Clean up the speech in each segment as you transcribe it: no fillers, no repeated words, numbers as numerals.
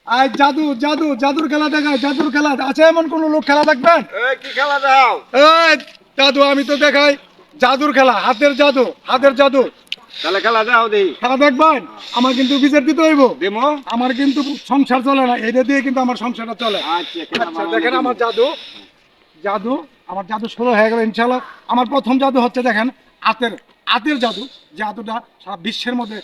আজ জাদু জাদু জাদুর খেলা দেখায়, জাদুর খেলা আছে এমন কোন লোক খেলা দেখবেন? কি খেলা দাও? এই জাদু আমি তো দেখাই, জাদুর খেলা, হাতের জাদু, হাতের জাদু। তাহলে খেলা দাও দেই। খেলা দেখবেন? আমার কিন্তু বিচার দিতে হইব। দেমো। আমার কিন্তু সংসার চলে না, এটা দিয়ে কিন্তু আমার সংসারটা চলে। আচ্ছা দেখেন আমার জাদু, জাদু আমার জাদু শুরু হয়ে গেল ইনশাল্লাহ। আমার প্রথম জাদু হচ্ছে দেখেন, হাতের, হাতের জাদু। জাদুটা সারা বিশ্বের মধ্যে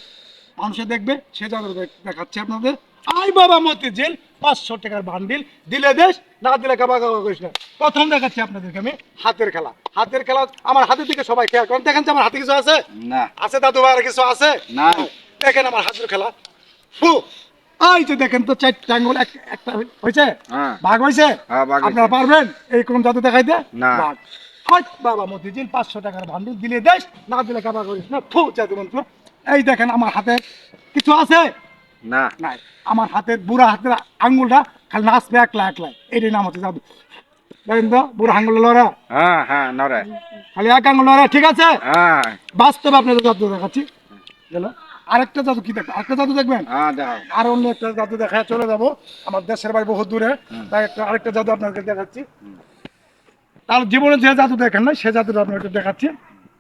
মানুষে দেখবে, সে জাদু দেখাচ্ছে আপনাদের। আই বাবা মতিঝিল 500 টাকার বান্ডিল, দিলে দেশ, না দিলে কাবা কাবা করিস না। প্রথম দেখাচ্ছি আপনাদেরকে আমি হাতের খেলা। হাতের খেলা আমার হাতের দিকে সবাই খেয়াল করেন, দেখেন যে আমার হাতে কিছু আছে না। আছে দাদু ভাই, আর কিছু আছে না। দেখেন আমার হাতের খেলা। ফু, এই যে দেখেন তো 4টা আঙ্গুল, একটা হয়েছে, ভাগ হয়েছে। আপনারা পারবেন এই কোন জাদু দেখাইতে? না। ভাগ। হাট বাবা মতিঝিল 500 টাকার বান্ডিল, দিলে দেশ, না দিলে কাবা করিস না। ফু, জাদু মন্ত্র। এই দেখেন আমার হাতে কিছু আছে না। নাই, আমার হাতের বুড়া হাতের আঙ্গুলটা খালি নাচবে একলা একলা, এটাই নাম হচ্ছে জাদু। দেখেন তো বুড়া আঙ্গুল লড়া, হ্যাঁ হ্যাঁ নরে। খালি এক আঙ্গুল লড়া, ঠিক আছে? হ্যাঁ। বাস্তবে আপনাদের জাদু দেখাচ্ছি। গেল আরেকটা জাদু, কি দেখবেন? আরেকটা জাদু দেখবেন? হ্যাঁ দাও। আর অন্য একটা জাদু দেখায় চলে যাব, আমার দেশের বাড়ি বহুত দূরে, তাই আরেকটা জাদু আপনাদের দেখাচ্ছি। তার জীবনে যে জাদু দেখেন না, সে জাদুটা আপনাকে দেখাচ্ছি।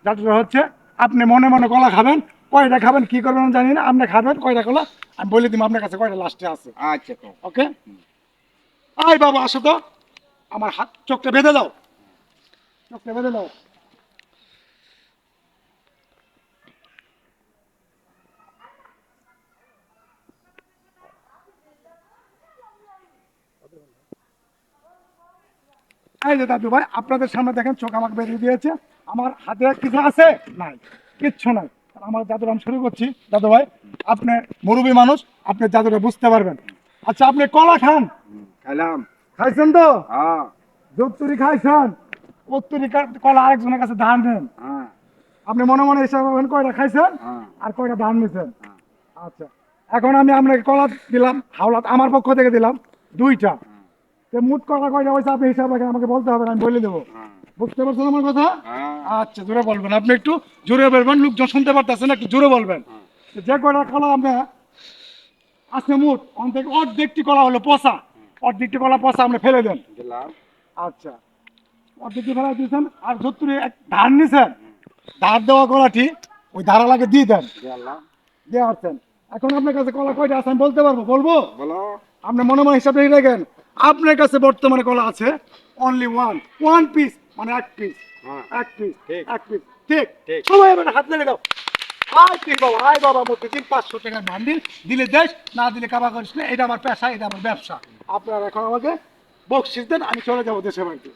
জাদুটা হচ্ছে, আপনি মনে মনে কলা খাবেন, কয়টা খাবেন কি করবেন আমি জানি না, আপনি খাবেন কয়টা কলা আমি বলে দিব আপনার কাছে কয়টা লাস্টে আছে। আচ্ছা। ওকে, আই বাবা আসো তো, আমার হাত চোখটা বেঁধে দাও, চোখটা বেঁধে দাও। এই যে দাদু ভাই আপনাদের সামনে দেখেন চোখ আমাকে বেরিয়ে দিয়েছে, আমার হাতে কিছু আছে নাই, কিচ্ছু নাই। আমার জাদুর আমি শুরু করছি দাদু ভাই, আপনি মুরব্বী মানুষ, আপনি জাদুটা বুঝতে পারবেন। আচ্ছা আপনি কলা খান? খেলাম। খাইছেন তো? হ্যাঁ। যুক্তরি খাইছেন, উত্তরি কলা আরেকজনের কাছে ধান দেন, হ্যাঁ। আপনি মনে মনে হিসাব করবেন কয়টা খাইছেন আর কয়টা ধান নিছেন। আচ্ছা এখন আমি আপনাকে কলা দিলাম, হাওলাত আমার পক্ষ থেকে দিলাম 2টা, মোট কলা কয়টা হয়েছে আপনি হিসাব রাখেন, আমাকে বলতে হবে না, আমি বলে দেবো। বুঝতে পারছেন আমার কথা? আচ্ছা জোরে বলবেন, আপনি একটু জোরে বলবেন, লোকজন শুনতে পারতেছেন, একটু জোরে বলবেন। যে কয়টা কলা আপনি আছে মোট, অর্ধেকটি কলা হলো পচা, অর্ধেকটি কলা পচা আপনি ফেলে দেন। আচ্ছা অর্ধেকটি ফেলা দিয়েছেন, আর যত্তরে ধান নিছেন, ধার দেওয়া কলাটি ওই ধারা লাগে দিয়ে দেন, দিয়ে আসছেন। এখন আপনার কাছে কলা কয়টা আছে আমি বলতে পারবো? বলবো? আপনি মনে মনে হিসাব রেখে রাখেন, আপনার কাছে বর্তমানে কলা আছে অনলি ওয়ান পিস, মানে এক পিস, এক পিস, এক পিস, ঠিক? সবাই এবার হাত লেগে দাও। আয় ঠিক বাবা, আয় বাবা মতিঝিল 500 টাকার বান্ডিল, দিলে দেশ, না দিলে কাবা করিস না, এটা আমার পেশা, এটা আমার ব্যবসা। আপনারা এখন আমাকে বকশিস দেন, আমি চলে যাবো দেশে বাড়িতে।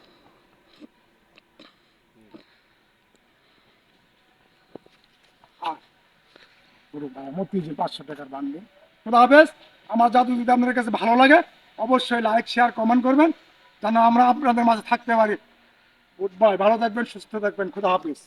মতিঝিল 500 টাকার বান্ডিল। খুদা হাফেজ। আমার জাদু যদি আপনাদের কাছে ভালো লাগে অবশ্যই লাইক শেয়ার কমেন্ট করবেন, যেন আমরা আপনাদের মাঝে থাকতে পারি। গুড বাই, ভালো থাকবেন, সুস্থ থাকবেন, খুদা হাফেজ।